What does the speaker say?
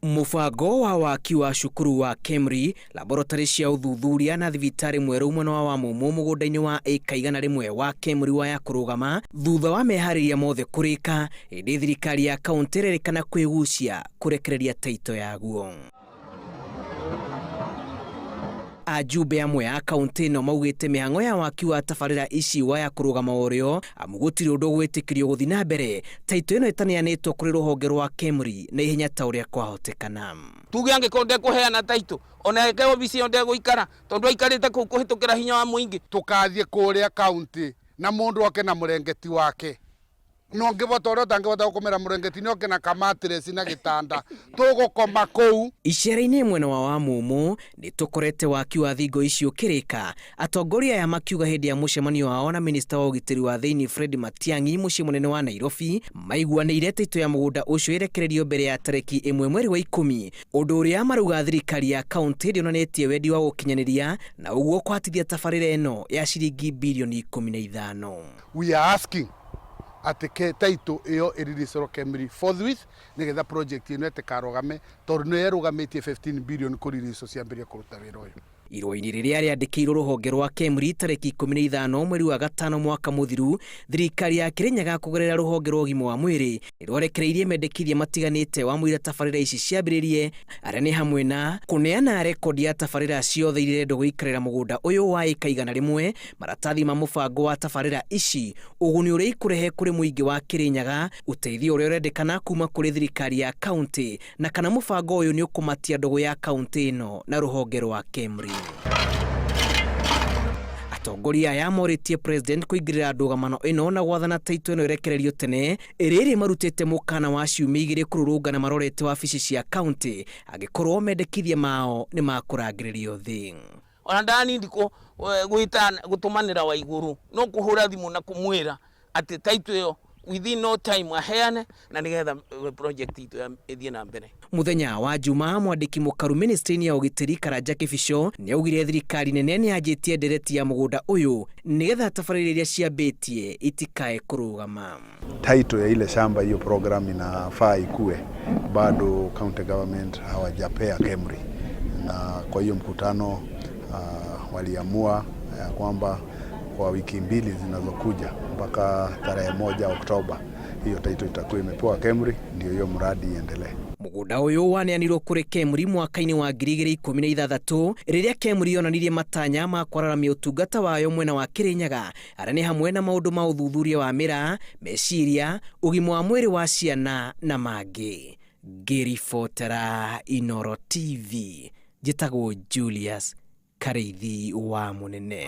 Mubango wa waaki wa cukuru wa KEMRI, laboratory cia uthuthuria na thibitari mweru mwena wa mumu mugunda-ini wa eka 100 wa KEMRI wa kurugama thutha wa mehariria mothe kurika indi thirikari ya kaunti rerikana kwigucia kurekereria taito yaguo. Ajumbe amwe ya kaunti no maugite mihango ya waki wa tabaariira ici ya kurugama orio amugutiri undu gwitikirio guthi na mbere taito ino itaneanitwo kuri ruhonge rwa KEMRI na ihenya ta uria kwahotekana. Tuge angikonde kuheana taito ona eke obisi onde guikara tondu aikarite ku kuhitukira hinya wa muingi tukathie kuria kaunti na mundu oke na murengeti wake no ngivota uria tangivota gukomera murengeti ni oke na kamatiresi na gitanda tugukoma kuu. Icera-ini mwena wa mumu ni tukorete waki wa thingo icio kirika atongoria ya makiuga hindi ya mucemanio wao na minista wa ugitiri wa thiini Fred Matiang'i mucii munene wa Nairobi maiguanire taito ya mugunda ucio irekererio mbere ya tariki 1 mweri wa 10 undu uria maruga thirikari ya kaunti ndionanetie wendi wa gukinyaniria na uguo kwatithia tabaariira eno ya ciringi bilioni 15. We are asking atike taito iyo iririsoro KEMRI forthwith nigetha project ino etikarugame tondu no yarugamitie 15 billion kuririso ciambirie kuruta wira uyu. Iroi-ini riria riandikirwo ruhonge rwa KEMRI tariki 15 mweri wa 5 mwaka muthiru, thirikari ya Kirinyaga kugerera ruhonge rwa ugima wa mwiri irwarekereirie mendekithia matiganite wa mwira tabaariira ici ciambiririe aria ni hamwe na kuneana rekodi ya tabaariira ciothe irendo guikarira mugunda uyu wa eka 100 maratathi ma mubango wa tabaariira ici uguni uria ikurehe kuri muingi wa Kirinyaga uteithio uria urendekana kuma kuri thirikari ya kaunti na kana mubango uyu ni ukumatia ndogo ya kaunti ino na ruhonge rwa KEMRI. Atongoria ya moritie president kuigirira Ndugamano ino na gwathana taito ino irekererio tene iriri marutite mukana wa ciumia 2 kururungana marorete wabici cia kaunti agikorwo mendekithia mao ni makurangiririo thi. Ona ndani ndiko gutumanira Waiguru no kuhura thimu na kumwira ati taito iyo within no time aheane na nigetha project ito ithie na mbere. Muthenya wa Juma mwandiki mukaru ministry ya ugitiri Karanja Kibisho ni augire thirikari nene ni ajitie ndereti ya mugunda uyu nigetha tabaariira iria ciambitie itikae kurugama. Taito ya ile shamba hiyo program inafaa ikue bado county government hawajapea KEMRI, na kwa hiyo mkutano waliamua ya kwamba kwa wiki mbili zinazokuja mpaka tarehe 1 Oktoba hiyo taito itakuwa imepewa KEMRI ndio hiyo mradi iendelee. Mugunda uyu waneanirwo kuri KEMRI mwaka-ini wa 2016 riria KEMRI yonanirie matanya ma kwararamia utungata wayo mwena wa Kirinyaga aria ni hamwe na maundu ma uthuthuria wa mira, meciria, ugima wa mwiri wa ciana na mangi. Ngiribotera Inoro TV njitagwo Julius Kareithi wa Munene.